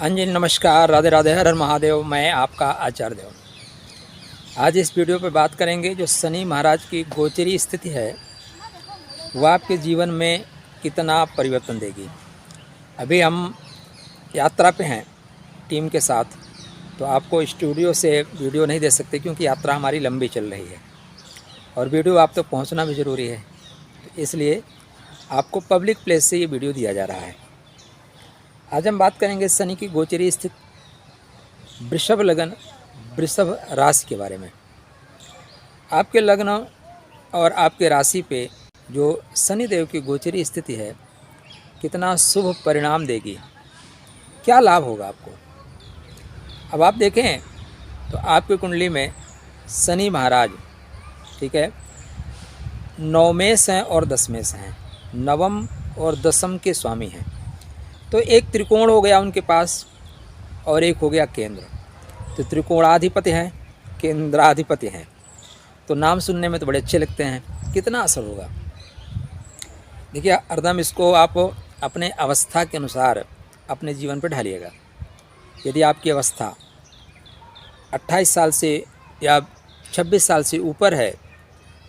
हाँ जी, नमस्कार, राधे राधे, हर हर महादेव। मैं आपका आचार्य देव। आज इस वीडियो पे बात करेंगे जो शनि महाराज की गोचरी स्थिति है वह आपके जीवन में कितना परिवर्तन देगी। अभी हम यात्रा पे हैं टीम के साथ, तो आपको स्टूडियो से वीडियो नहीं दे सकते क्योंकि यात्रा हमारी लंबी चल रही है और वीडियो आप तक पहुंचना भी ज़रूरी है। तो इसलिए आपको पब्लिक प्लेस से ये वीडियो दिया जा रहा है। आज हम बात करेंगे शनि की गोचरी स्थित वृषभ लगन, वृषभ राशि के बारे में। आपके लग्न और आपके राशि पे जो शनि देव की गोचरी स्थिति है कितना शुभ परिणाम देगी, क्या लाभ होगा आपको। अब आप देखें तो आपकी कुंडली में शनि महाराज, ठीक है, नवमेश हैं और दशमेश हैं, नवम और दशम के स्वामी हैं। तो एक त्रिकोण हो गया उनके पास और एक हो गया केंद्र। तो त्रिकोणाधिपति हैं, केंद्राधिपति हैं, तो नाम सुनने में तो बड़े अच्छे लगते हैं। कितना असर होगा देखिए, हरदम इसको आप अपने अवस्था के अनुसार अपने जीवन पर ढालिएगा। यदि आपकी अवस्था 28 साल से या 26 साल से ऊपर है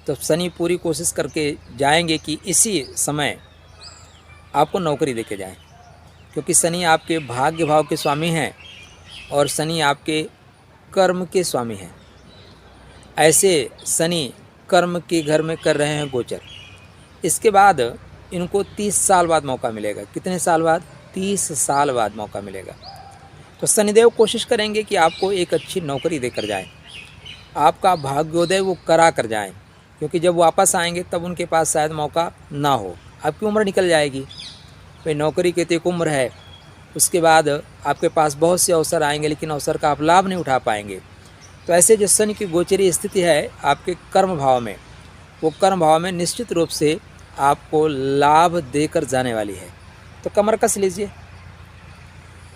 तो शनि पूरी कोशिश करके जाएंगे कि इसी समय आपको नौकरी देके जाएं, क्योंकि शनि आपके भाग्य भाव के स्वामी हैं और शनि आपके कर्म के स्वामी हैं। ऐसे शनि कर्म के घर में कर रहे हैं गोचर। इसके बाद इनको 30 साल बाद मौका मिलेगा। कितने साल बाद? 30 साल बाद मौका मिलेगा। तो शनिदेव कोशिश करेंगे कि आपको एक अच्छी नौकरी देकर जाएं, आपका भाग्योदय वो करा कर जाएं, क्योंकि जब वापस आएंगे तब उनके पास शायद मौका ना हो। आपकी उम्र निकल जाएगी, भाई नौकरी की तो एक उम्र है, उसके बाद आपके पास बहुत से अवसर आएंगे लेकिन अवसर का आप लाभ नहीं उठा पाएंगे। तो ऐसे जो शनि की गोचरी स्थिति है आपके कर्म भाव में, वो कर्म भाव में निश्चित रूप से आपको लाभ देकर जाने वाली है। तो कमर कस लीजिए,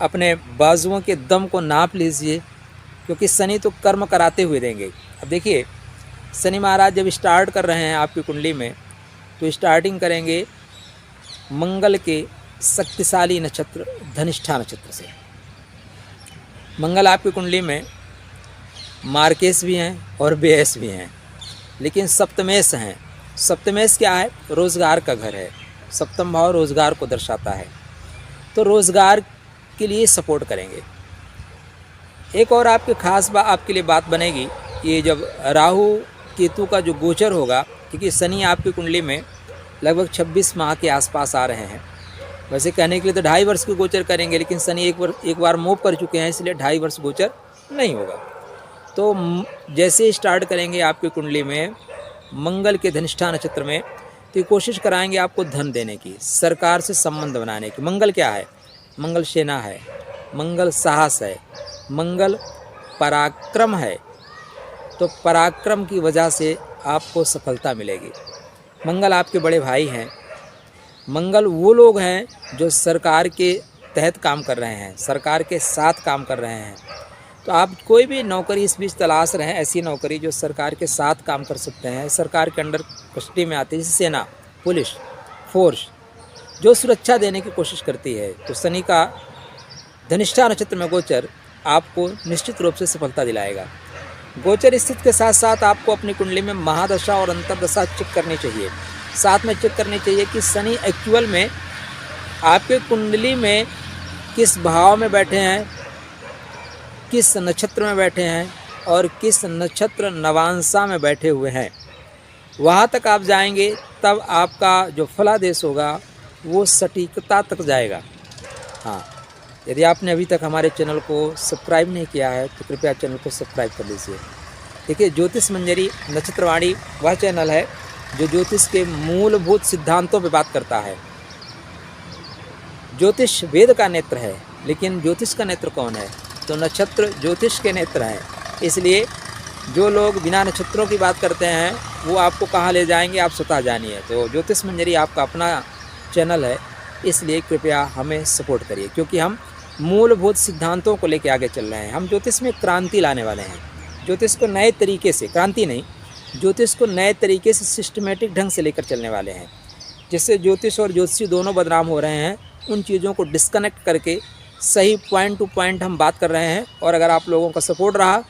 अपने बाजुओं के दम को नाप लीजिए, क्योंकि शनि तो कर्म कराते हुए देंगे। अब देखिए, शनि महाराज जब स्टार्ट कर रहे हैं आपकी कुंडली में तो स्टार्टिंग करेंगे मंगल के शक्तिशाली नक्षत्र धनिष्ठा नक्षत्र से। मंगल आपकी कुंडली में मार्केश भी हैं और बेयस भी हैं, लेकिन सप्तमेश हैं। सप्तमेश क्या है? रोज़गार का घर है। सप्तम भाव रोज़गार को दर्शाता है, तो रोज़गार के लिए सपोर्ट करेंगे। एक और आपके खास आपके लिए बात बनेगी, ये जब राहु केतु का जो गोचर होगा, क्योंकि शनि आपकी कुंडली में लगभग 26 माह के आसपास आ रहे हैं। वैसे कहने के लिए तो 2.5 वर्ष के गोचर करेंगे, लेकिन शनि एक बार मूव कर चुके हैं, इसलिए 2.5 वर्ष गोचर नहीं होगा। तो जैसे स्टार्ट करेंगे आपकी कुंडली में मंगल के धनिष्ठा नक्षत्र में, तो ये कोशिश कराएंगे आपको धन देने की, सरकार से संबंध बनाने की। मंगल क्या है? मंगल सेना है, मंगल साहस है, मंगल पराक्रम है। तो पराक्रम की वजह से आपको सफलता मिलेगी। मंगल आपके बड़े भाई हैं। मंगल वो लोग हैं जो सरकार के तहत काम कर रहे हैं, सरकार के साथ काम कर रहे हैं। तो आप कोई भी नौकरी इस बीच तलाश रहे हैं, ऐसी नौकरी जो सरकार के साथ काम कर सकते हैं, सरकार के अंडर कस्टडी में आती है, जैसे सेना, पुलिस फोर्स, जो सुरक्षा देने की कोशिश करती है। तो शनि का धनिष्ठा नक्षत्र में गोचर आपको निश्चित रूप से सफलता दिलाएगा। गोचर स्थिति के साथ साथ आपको अपनी कुंडली में महादशा और अंतर्दशा चेक करनी चाहिए। साथ में चेक करनी चाहिए कि शनि एक्चुअल में आपके कुंडली में किस भाव में बैठे हैं, किस नक्षत्र में बैठे हैं और किस नक्षत्र नवांशा में बैठे हुए हैं। वहाँ तक आप जाएंगे तब आपका जो फलादेश होगा वो सटीकता तक जाएगा। हाँ, यदि आपने अभी तक हमारे चैनल को सब्सक्राइब नहीं किया है तो कृपया चैनल को सब्सक्राइब कर लीजिए। देखिए, ज्योतिष मंजरी नक्षत्रवाणी वह चैनल है जो ज्योतिष के मूलभूत सिद्धांतों पर बात करता है। ज्योतिष वेद का नेत्र है, लेकिन ज्योतिष का नेत्र कौन है? तो नक्षत्र ज्योतिष के नेत्र हैं। इसलिए जो लोग बिना नक्षत्रों की बात करते हैं वो आपको कहाँ ले जाएंगे, आप स्वतः जानिए। तो ज्योतिष मंजरी आपका अपना चैनल है, इसलिए कृपया हमें सपोर्ट करिए, क्योंकि हम मूलभूत सिद्धांतों को लेकर आगे चल रहे हैं। हम ज्योतिष में क्रांति लाने वाले हैं। ज्योतिष को नए तरीके से, क्रांति नहीं, ज्योतिष को नए तरीके से सिस्टमेटिक ढंग से लेकर चलने वाले हैं। जिससे ज्योतिष और ज्योतिषी दोनों बदनाम हो रहे हैं, उन चीज़ों को डिस्कनेक्ट करके सही पॉइंट टू पॉइंट हम बात कर रहे हैं, और अगर आप लोगों का सपोर्ट रहा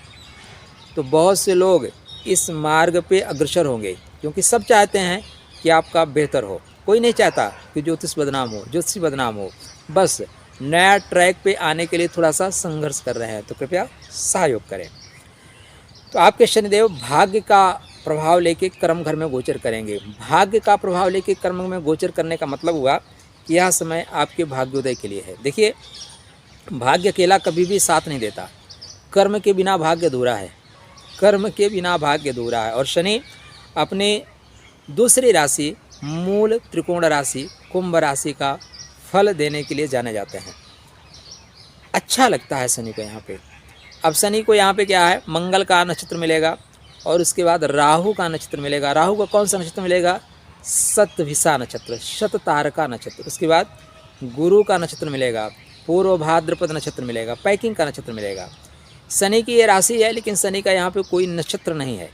तो बहुत से लोग इस मार्ग पे अग्रसर होंगे, क्योंकि सब चाहते हैं कि आपका बेहतर हो। कोई नहीं चाहता कि ज्योतिष बदनाम हो, ज्योतिषी बदनाम हो। बस नया ट्रैक पे आने के लिए थोड़ा सा संघर्ष कर रहे हैं, तो कृपया सहयोग करें। तो आपके शनिदेव भाग्य का प्रभाव लेके कर्म घर में गोचर करेंगे। भाग्य का प्रभाव लेके कर्म में गोचर करने का मतलब हुआ कि यह समय आपके भाग्योदय के लिए है। देखिए, भाग्य अकेला कभी भी साथ नहीं देता। कर्म के बिना भाग्य अधूरा है, कर्म के बिना भाग्य अधूरा है। और शनि अपने दूसरी राशि मूल त्रिकोण राशि कुंभ राशि का फल देने के लिए जाने जाते हैं। अच्छा लगता है शनि को यहाँ पे। अब शनि को यहाँ पे क्या है, मंगल का नक्षत्र मिलेगा, और उसके बाद राहु का नक्षत्र मिलेगा। राहु का कौन सा नक्षत्र मिलेगा? शतभिषा नक्षत्र, शततारका नक्षत्र। उसके बाद गुरु का नक्षत्र मिलेगा, पूर्व भाद्रपद नक्षत्र मिलेगा, पैकिंग का नक्षत्र मिलेगा। शनि की ये राशि है, लेकिन शनि का यहाँ पे कोई नक्षत्र नहीं है।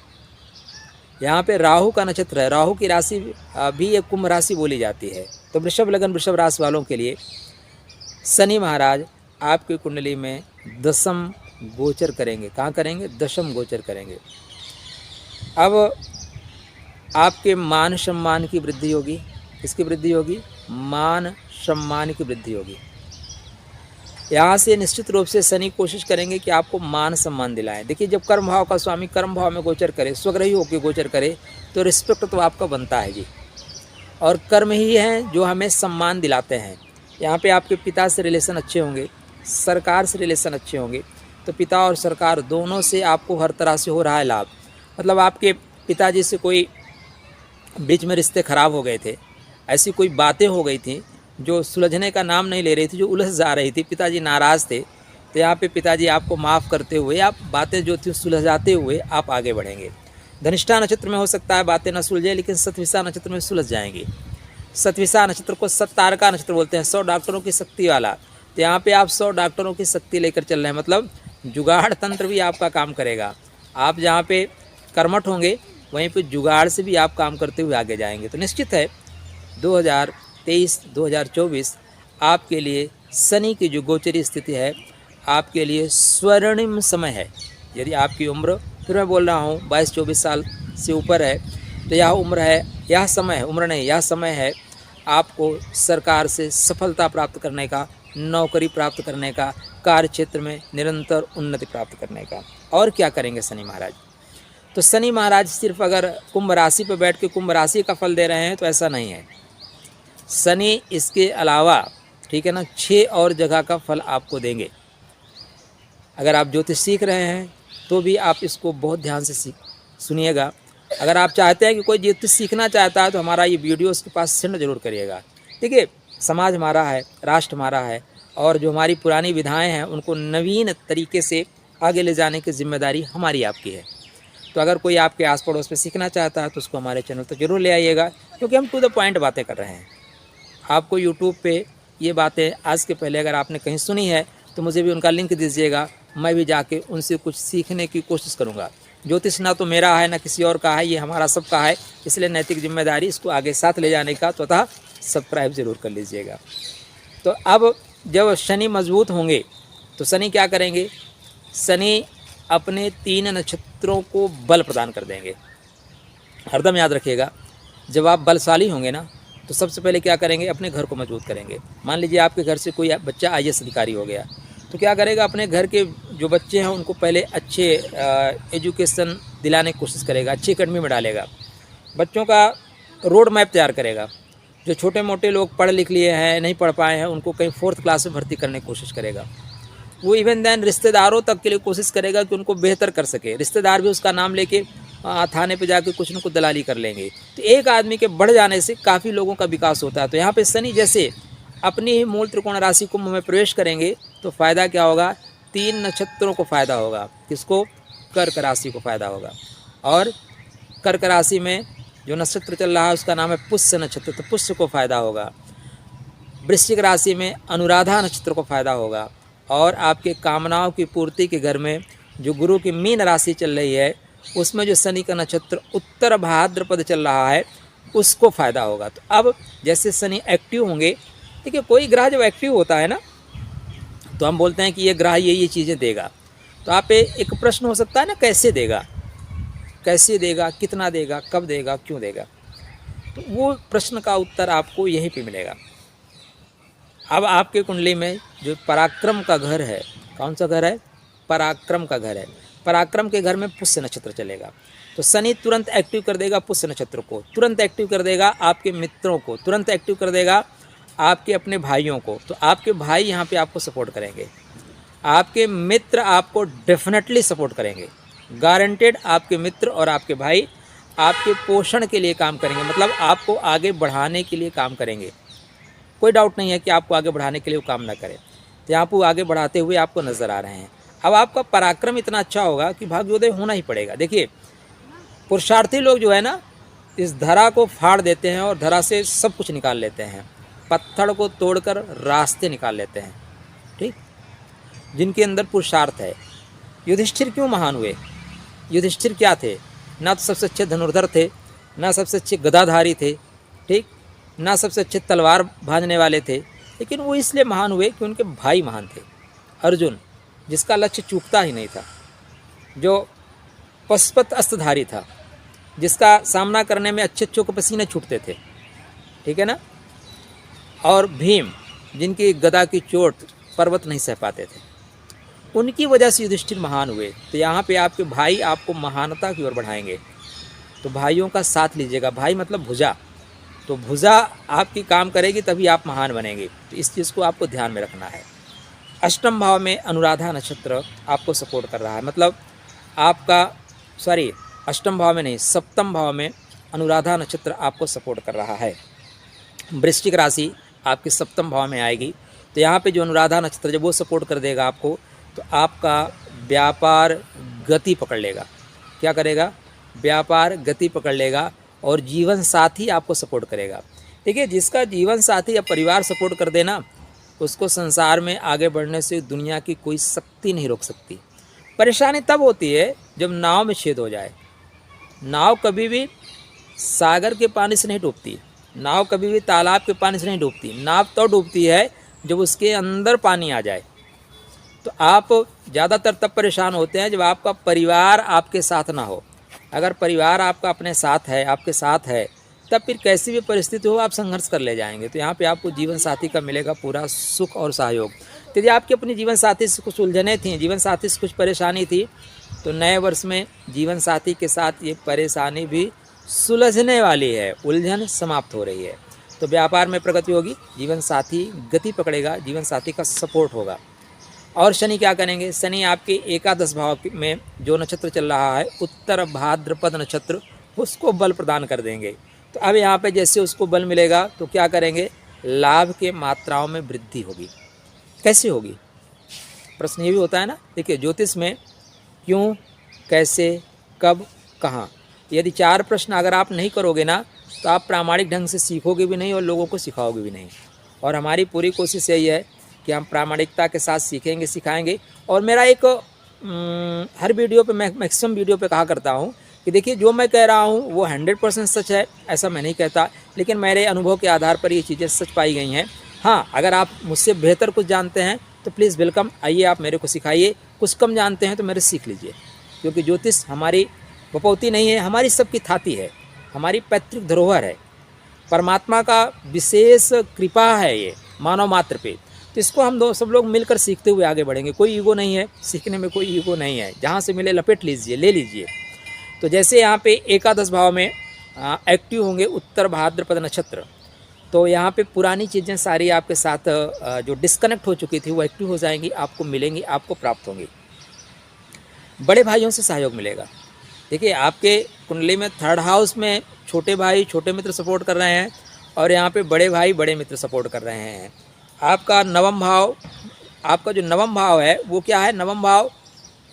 यहाँ पे राहु का नक्षत्र है। राहु की राशि भी एक कुंभ राशि बोली जाती है। तो वृषभ लगन वृषभ राशि वालों के लिए शनि महाराज आपकी कुंडली में दशम गोचर करेंगे। कहाँ करेंगे? दशम गोचर करेंगे। अब आपके मान सम्मान की वृद्धि होगी। किसकी वृद्धि होगी? मान सम्मान की वृद्धि होगी। यहाँ से निश्चित रूप से शनि कोशिश करेंगे कि आपको मान सम्मान दिलाएं। देखिए, जब कर्म भाव का स्वामी कर्म भाव में गोचर करे, स्वग्रही होकर गोचर करे, तो रिस्पेक्ट तो आपका बनता है जी। और कर्म ही हैं जो हमें सम्मान दिलाते हैं। यहाँ पे आपके पिता से रिलेशन अच्छे होंगे, सरकार से रिलेशन अच्छे होंगे, तो पिता और सरकार दोनों से आपको हर तरह से हो रहा है लाभ। मतलब आपके पिताजी से कोई बीच में रिश्ते खराब हो गए थे, ऐसी कोई बातें हो गई थी जो सुलझने का नाम नहीं ले रही थी, जो उलझ जा रही थी, पिताजी नाराज़ थे, तो यहाँ पे पिताजी आपको माफ़ करते हुए, आप बातें जो थी सुलझाते हुए आप आगे बढ़ेंगे। धनिष्ठा नक्षत्र में हो सकता है बातें न सुलझे, लेकिन शतभिषा नक्षत्र में सुलझ जाएंगी। शतभिषा नक्षत्र को शततारका नक्षत्र बोलते हैं, 100 डॉक्टरों की शक्ति वाला। तो यहाँ पे आप 100 डॉक्टरों की शक्ति लेकर चल रहे हैं, मतलब जुगाड़ तंत्र भी आपका काम करेगा। आप जहाँ पे कर्मठ होंगे वहीं पे जुगाड़ से भी आप काम करते हुए आगे जाएंगे। तो निश्चित है 2023-2024 आपके लिए शनि की जो गोचरी स्थिति है आपके लिए स्वर्णिम समय है। यदि आपकी उम्र, फिर मैं बोल रहा हूँ 22-24 साल से ऊपर है, तो यह उम्र है, यह समय है, उम्र नहीं, यह समय है आपको सरकार से सफलता प्राप्त करने का, नौकरी प्राप्त करने का, कार्य क्षेत्र में निरंतर उन्नति प्राप्त करने का। और क्या करेंगे शनि महाराज? तो शनि महाराज सिर्फ अगर कुंभ राशि पर बैठ के कुंभ राशि का फल दे रहे हैं तो ऐसा नहीं है। शनि इसके अलावा, ठीक है ना, 6 और जगह का फल आपको देंगे। अगर आप ज्योतिष सीख रहे हैं तो भी आप इसको बहुत ध्यान से सुनिएगा। अगर आप चाहते हैं कि कोई ज्योतिष सीखना चाहता है तो हमारा ये वीडियो उसके पास सेंड जरूर करिएगा। ठीक है, समाज हमारा है, राष्ट्र हमारा है, और जो हमारी पुरानी विधाएं हैं उनको नवीन तरीके से आगे ले जाने की जिम्मेदारी हमारी आपकी है। तो अगर कोई आपके आस पड़ोस में सीखना चाहता है तो उसको हमारे चैनल पर जरूर ले आइएगा, क्योंकि हम टू द पॉइंट बातें कर रहे हैं। आपको यूट्यूब पे ये बातें आज के पहले अगर आपने कहीं सुनी है तो मुझे भी उनका लिंक दीजिएगा, मैं भी जाके उनसे कुछ सीखने की कोशिश करूँगा। ज्योतिष ना तो मेरा है ना किसी और का है, ये हमारा सबका है, इसलिए नैतिक जिम्मेदारी इसको आगे साथ ले जाने का स्वतः सब्सक्राइब जरूर कर लीजिएगा। तो अब जब शनि मजबूत होंगे तो शनि क्या करेंगे? शनि अपने 3 नक्षत्रों को बल प्रदान कर देंगे। हरदम याद रखिएगा, जब आप बलशाली होंगे ना तो सबसे पहले क्या करेंगे? अपने घर को मजबूत करेंगे। मान लीजिए आपके घर से कोई बच्चा IAS अधिकारी हो गया, तो क्या करेगा? अपने घर के जो बच्चे हैं उनको पहले अच्छे एजुकेशन दिलाने की कोशिश करेगा, अच्छी एकेडमी में डालेगा, बच्चों का रोड मैप तैयार करेगा। जो छोटे मोटे लोग पढ़ लिख लिए हैं, नहीं पढ़ पाए हैं, उनको कहीं 4th क्लास में भर्ती करने की कोशिश करेगा। वो इवन देन रिश्तेदारों तक के लिए कोशिश करेगा कि उनको बेहतर कर सके। रिश्तेदार भी उसका नाम लेके थाने पे जाके कुछ न कुछ दलाली कर लेंगे। तो एक आदमी के बढ़ जाने से काफ़ी लोगों का विकास होता है। तो यहाँ पे शनि जैसे अपनी ही मूल त्रिकोण राशि कुंभ में प्रवेश करेंगे तो फ़ायदा क्या होगा? 3 नक्षत्रों को फ़ायदा होगा। किसको? कर्क राशि को फ़ायदा होगा। और कर्क राशि में जो नक्षत्र चल रहा है उसका नाम है पुष्य नक्षत्र, तो पुष्य को फ़ायदा होगा। वृश्चिक राशि में अनुराधा नक्षत्र को फ़ायदा होगा। और आपके कामनाओं की पूर्ति के घर में जो गुरु की मीन राशि चल रही है उसमें जो शनि का नक्षत्र उत्तर भाद्रपद चल रहा है उसको फ़ायदा होगा। तो अब जैसे शनि एक्टिव होंगे, देखिए कोई ग्रह जब एक्टिव होता है ना तो हम बोलते हैं कि ये ग्रह ये चीज़ें देगा। तो आप एक प्रश्न हो सकता है ना, कैसे देगा, कैसे देगा, कितना देगा, कब देगा, क्यों देगा। तो वो प्रश्न का उत्तर आपको यहीं पे मिलेगा। अब आपके कुंडली में जो पराक्रम का घर है, कौन सा घर है, पराक्रम का घर है। पराक्रम के घर में पुष्य नक्षत्र चलेगा, तो शनि तुरंत एक्टिव कर देगा पुष्य नक्षत्र को, तुरंत एक्टिव कर देगा आपके मित्रों को, तुरंत एक्टिव कर देगा आपके अपने भाइयों को। तो आपके भाई यहाँ पे आपको सपोर्ट करेंगे, आपके मित्र आपको डेफिनेटली सपोर्ट करेंगे, गारंटेड। आपके मित्र और आपके भाई आपके पोषण के लिए काम करेंगे, मतलब आपको आगे बढ़ाने के लिए काम करेंगे। कोई डाउट नहीं है कि आपको आगे बढ़ाने के लिए वो काम ना करें। तो यहाँ पर वो आगे बढ़ाते हुए आपको नज़र आ रहे हैं। अब आपका पराक्रम इतना अच्छा होगा कि भाग्योदय होना ही पड़ेगा। देखिए, पुरुषार्थी लोग जो है ना, इस धरा को फाड़ देते हैं और धरा से सब कुछ निकाल लेते हैं, पत्थर को तोड़कर रास्ते निकाल लेते हैं, ठीक, जिनके अंदर पुरुषार्थ है। युधिष्ठिर क्यों महान हुए? युधिष्ठिर क्या थे? ना तो सबसे अच्छे धनुर्धर थे, ना सबसे अच्छे गदाधारी थे, ठीक, ना सबसे अच्छे तलवार भांजने वाले थे, लेकिन वो इसलिए महान हुए कि उनके भाई महान थे। अर्जुन, जिसका लक्ष्य चूकता ही नहीं था, जो पशुपत अस्त्रधारी था, जिसका सामना करने में अच्छे अच्छों के पसीने छूटते थे, ठीक है ना। और भीम, जिनकी गदा की चोट पर्वत नहीं सह पाते थे, उनकी वजह से युधिष्ठिर महान हुए। तो यहाँ पे आपके भाई आपको महानता की ओर बढ़ाएंगे। तो भाइयों का साथ लीजिएगा। भाई मतलब भुजा, तो भुजा आपकी काम करेगी तभी आप महान बनेंगे। तो इस चीज़ को आपको ध्यान में रखना है। अष्टम भाव में अनुराधा नक्षत्र आपको सपोर्ट कर रहा है, मतलब आपका अष्टम भाव में नहीं, सप्तम भाव में अनुराधा नक्षत्र आपको सपोर्ट कर रहा है। वृश्चिक राशि आपके सप्तम भाव में आएगी। तो यहाँ पे जो अनुराधा नक्षत्र जब वो सपोर्ट कर देगा आपको, तो आपका व्यापार गति पकड़ लेगा। क्या करेगा? व्यापार गति पकड़ लेगा और जीवन साथी आपको सपोर्ट करेगा। देखिए, जिसका जीवन साथी या परिवार सपोर्ट कर देना, उसको संसार में आगे बढ़ने से दुनिया की कोई शक्ति नहीं रोक सकती। परेशानी तब होती है जब नाव में छेद हो जाए। नाव कभी भी सागर के पानी से नहीं डूबती, नाव कभी भी तालाब के पानी से नहीं डूबती। नाव तो डूबती है जब उसके अंदर पानी आ जाए। तो आप ज़्यादातर तब परेशान होते हैं जब आपका परिवार आपके साथ ना हो। अगर परिवार आपका अपने साथ है, आपके साथ है, तब फिर कैसी भी परिस्थिति हो आप संघर्ष कर ले जाएंगे। तो यहाँ पे आपको जीवन साथी का मिलेगा पूरा सुख और सहयोग। तो यदि आपकी अपनी जीवन साथी से कुछ उलझनें थीं, जीवन साथी से कुछ परेशानी थी, तो नए वर्ष में जीवन साथी के साथ ये परेशानी भी सुलझने वाली है, उलझन समाप्त हो रही है। तो व्यापार में प्रगति होगी, जीवन साथी गति पकड़ेगा, जीवन साथी का सपोर्ट होगा। और शनि क्या करेंगे? शनि आपके एकादश भाव में जो नक्षत्र चल रहा है, उत्तर भाद्रपद नक्षत्र, उसको बल प्रदान कर देंगे। तो अब यहाँ पे जैसे उसको बल मिलेगा तो क्या करेंगे? लाभ के मात्राओं में वृद्धि होगी। कैसे होगी? प्रश्न ये भी होता है ना। देखिए, ज्योतिष में क्यों, कैसे, कब, कहाँ, यदि 4 प्रश्न अगर आप नहीं करोगे ना, तो आप प्रामाणिक ढंग से सीखोगे भी नहीं और लोगों को सिखाओगे भी नहीं। और हमारी पूरी कोशिश यही है कि हम प्रामाणिकता के साथ सीखेंगे, सिखाएंगे। और मेरा एक हर वीडियो पे, मैक्सिमम वीडियो पे कहा करता हूँ कि देखिए, जो मैं कह रहा हूँ वो 100% सच है, ऐसा मैं नहीं कहता, लेकिन मेरे अनुभव के आधार पर ये चीज़ें सच पाई गई हैं। हाँ, अगर आप मुझसे बेहतर कुछ जानते हैं तो प्लीज़ वेलकम, आइए आप मेरे को सिखाइए। कुछ कम जानते हैं तो मेरे सीख लीजिए, क्योंकि ज्योतिष हमारी बपौती नहीं है, हमारी सबकी थाती है, हमारी पैतृक धरोहर है, परमात्मा का विशेष कृपा है ये मानव मात्र पे। तो इसको हम सब लोग मिलकर सीखते हुए आगे बढ़ेंगे। कोई ईगो नहीं है, सीखने में कोई ईगो नहीं है, जहाँ से मिले लपेट लीजिए, ले लीजिए। तो जैसे यहाँ पे एकादश भाव में एक्टिव होंगे उत्तर भाद्रपद नक्षत्र, तो यहाँ पे पुरानी चीज़ें सारी आपके साथ जो डिस्कनेक्ट हो चुकी थी वो एक्टिव हो जाएंगी, आपको मिलेंगी, आपको प्राप्त होंगी। बड़े भाइयों से सहयोग मिलेगा। देखिए, आपके कुंडली में 3rd हाउस में छोटे भाई छोटे मित्र सपोर्ट कर रहे हैं और यहाँ पे बड़े भाई बड़े मित्र सपोर्ट कर रहे हैं। आपका नवम भाव, आपका जो नवम भाव है वो क्या है? नवम भाव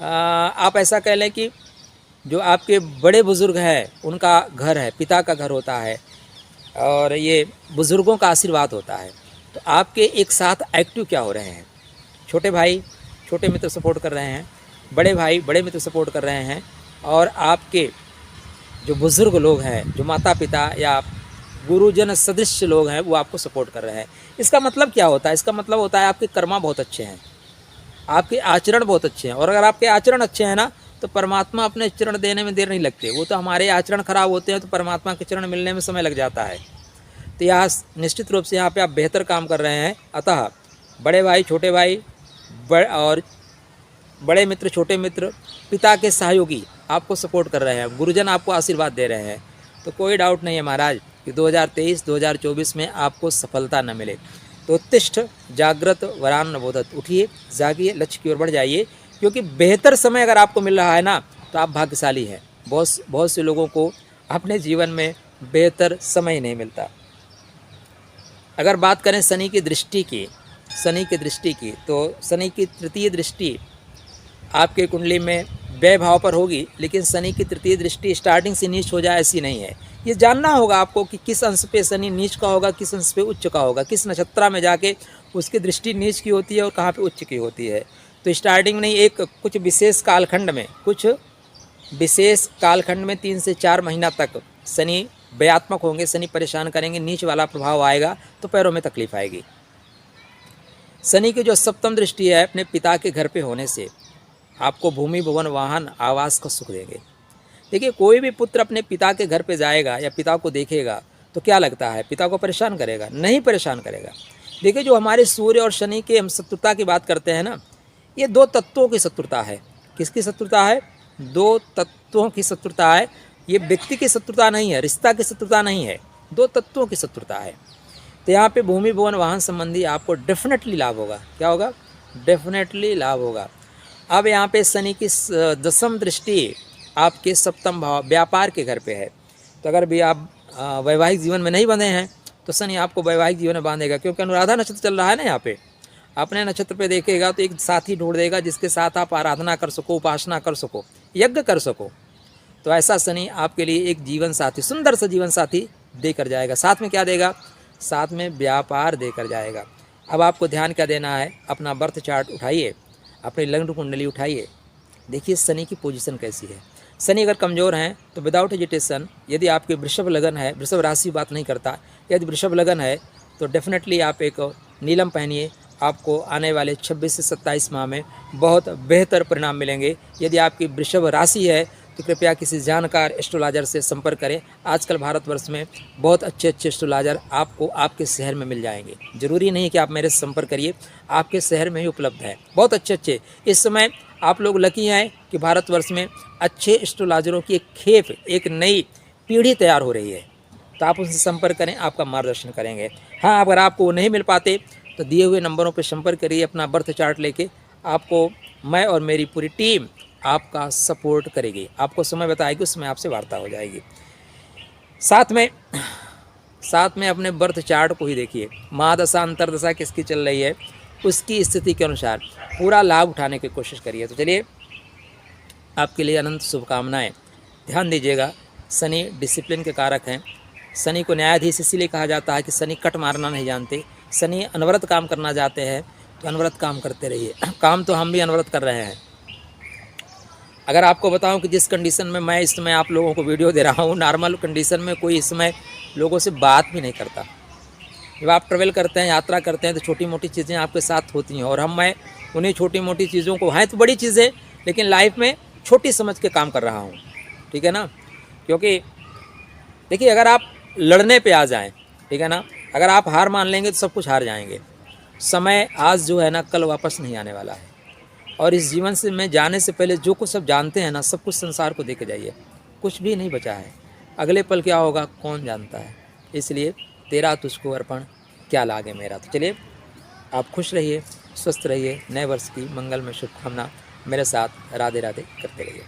आप ऐसा कह लें कि जो आपके बड़े बुज़ुर्ग हैं उनका घर है, पिता का घर होता है और ये बुज़ुर्गों का आशीर्वाद होता है। तो आपके एक साथ एक्टिव क्या हो रहे हैं? छोटे भाई छोटे मित्र सपोर्ट कर रहे हैं, बड़े भाई बड़े मित्र सपोर्ट कर रहे हैं, और आपके जो बुज़ुर्ग लोग हैं, जो माता पिता या गुरुजन सदृश लोग हैं, वो आपको सपोर्ट कर रहे हैं। इसका मतलब क्या होता है? इसका मतलब होता है आपके कर्मा बहुत अच्छे हैं, आपके आचरण बहुत अच्छे हैं। और अगर आपके आचरण अच्छे हैं ना, तो परमात्मा अपने चरण देने में देर नहीं लगते। वो तो हमारे आचरण खराब होते हैं तो परमात्मा के चरण मिलने में समय लग जाता है। तो यहाँ निश्चित रूप से यहाँ पे आप बेहतर काम कर रहे हैं। अतः बड़े भाई, छोटे भाई, और बड़े मित्र, छोटे मित्र, पिता के सहयोगी आपको सपोर्ट कर रहे हैं, गुरुजन आपको आशीर्वाद दे रहे हैं। तो कोई डाउट नहीं है महाराज कि 2023-2024 में आपको सफलता न मिले। तो उत्तिष्ठ जागृत वरान नवोदत, उठिए, जागिए, लक्ष्य की ओर बढ़ जाइए, क्योंकि बेहतर समय अगर आपको मिल रहा है ना, तो आप भाग्यशाली हैं। बहुत से लोगों को अपने जीवन में बेहतर समय ही नहीं मिलता। अगर बात करें शनि की दृष्टि की, तो शनि की तृतीय दृष्टि आपके कुंडली में व्यय भाव पर होगी, लेकिन शनि की तृतीय दृष्टि स्टार्टिंग से नीच हो जाए ऐसी नहीं है। ये जानना होगा आपको कि किस अंश पे शनि नीच का होगा, किस अंश पे उच्च का होगा, किस नक्षत्र में जाके उसकी दृष्टि नीच की होती है और कहाँ पे उच्च की होती है। तो स्टार्टिंग नहीं, कुछ विशेष कालखंड में 3 से 4 महीना तक शनि व्ययात्मक होंगे, शनि परेशान करेंगे, नीच वाला प्रभाव आएगा, तो पैरों में तकलीफ आएगी। शनि की जो सप्तम दृष्टि है अपने पिता के घर पे होने से आपको भूमि, भवन, वाहन, आवास का सुख देंगे। देखिए, कोई भी पुत्र अपने पिता के घर पे जाएगा या पिता को देखेगा तो क्या लगता है, पिता को परेशान करेगा? नहीं परेशान करेगा। देखिए, जो हमारे सूर्य और शनि के हम शत्रुता की बात करते हैं ना, ये 2 तत्वों की शत्रुता है। किसकी शत्रुता है? 2 तत्वों की शत्रुता है। ये व्यक्ति की शत्रुता नहीं है, रिश्ता की शत्रुता नहीं है, 2 तत्वों की शत्रुता है। तो यहाँ पे भूमि, भवन, वाहन संबंधी आपको डेफिनेटली लाभ होगा। क्या होगा? डेफिनेटली लाभ होगा। अब यहाँ पे शनि की 10वीं दृष्टि आपके सप्तम भाव व्यापार के घर पे है। तो अगर भी आप वैवाहिक जीवन में नहीं बंधे हैं तो शनि आपको वैवाहिक जीवन में बांधेगा, क्योंकि अनुराधा नक्षत्र चल रहा है ना। यहाँ पे अपने नक्षत्र पे देखेगा तो एक साथी ढूंढ देगा जिसके साथ आप आराधना कर सको, उपासना कर सको, यज्ञ कर सको। तो ऐसा शनि आपके लिए एक जीवन साथी, सुंदर सा जीवन साथी देकर जाएगा। साथ में क्या देगा? साथ में व्यापार देकर जाएगा। अब आपको ध्यान क्या देना है? अपना बर्थ चार्ट उठाइए, अपनी लग्न कुंडली उठाइए, देखिए शनि की पोजीशन कैसी है। शनि अगर कमज़ोर हैं तो विदाउट हेजिटेशन, यदि आपके वृषभ लगन है, वृषभ राशि बात नहीं करता, यदि वृषभ लगन है तो डेफिनेटली आप एक नीलम पहनिए। आपको आने वाले 26 से 27 माह में बहुत बेहतर परिणाम मिलेंगे। यदि आपकी वृषभ राशि है तो कृपया किसी जानकार एस्ट्रोलॉजर से संपर्क करें। आजकल भारतवर्ष में बहुत अच्छे एस्ट्रोलॉजर आपको आपके शहर में मिल जाएंगे। ज़रूरी नहीं कि आप मेरे से संपर्क करिए, आपके शहर में ही उपलब्ध है बहुत अच्छे। इस समय आप लोग लकी हैं कि भारतवर्ष में अच्छे एस्ट्रोलॉजरों की एक नई पीढ़ी तैयार हो रही है। तो आप उनसे संपर्क करें, आपका मार्गदर्शन करेंगे। हाँ, अगर आपको वो नहीं मिल पाते तो दिए हुए नंबरों पर संपर्क करिए, अपना बर्थ चार्ट लेके। आपको मैं और मेरी पूरी टीम आपका सपोर्ट करेगी, आपको समय बताएगी, उसमें आपसे वार्ता हो जाएगी। साथ में अपने बर्थ चार्ट को ही देखिए, महादशा अंतरदशा किसकी चल रही है, उसकी स्थिति के अनुसार पूरा लाभ उठाने की कोशिश करिए। तो चलिए, आपके लिए अनंत शुभकामनाएं। ध्यान दीजिएगा, शनि डिसिप्लिन के कारक हैं। शनि को न्यायाधीश इसीलिए कहा जाता है कि शनि कट मारना नहीं जानते। शनि अनवरत काम करना चाहते हैं तो अनवरत काम करते रहिए। काम तो हम भी अनवरत कर रहे हैं। अगर आपको बताऊं कि जिस कंडीशन में मैं इस समय आप लोगों को वीडियो दे रहा हूं, नॉर्मल कंडीशन में कोई इस समय लोगों से बात भी नहीं करता। जब आप ट्रेवल करते हैं, यात्रा करते हैं, तो छोटी मोटी चीज़ें आपके साथ होती हैं, और मैं उन्हीं छोटी मोटी चीज़ों को, हैं तो बड़ी चीज़ें लेकिन लाइफ में छोटी समझ के काम कर रहा हूँ। ठीक है ना? क्योंकि देखिए, अगर आप लड़ने पे आ जाएं, ठीक है ना, अगर आप हार मान लेंगे तो सब कुछ हार जाएंगे। समय आज जो है ना, कल वापस नहीं आने वाला है। और इस जीवन से में जाने से पहले जो कुछ सब जानते हैं ना, सब कुछ संसार को दे के जाइए। कुछ भी नहीं बचा है। अगले पल क्या होगा कौन जानता है। इसलिए तेरा तुझको अर्पण, क्या लागे मेरा। तो चलिए, आप खुश रहिए, स्वस्थ रहिए। नए वर्ष की मंगलमय शुभकामना मेरे साथ राधे राधे करते रहिए।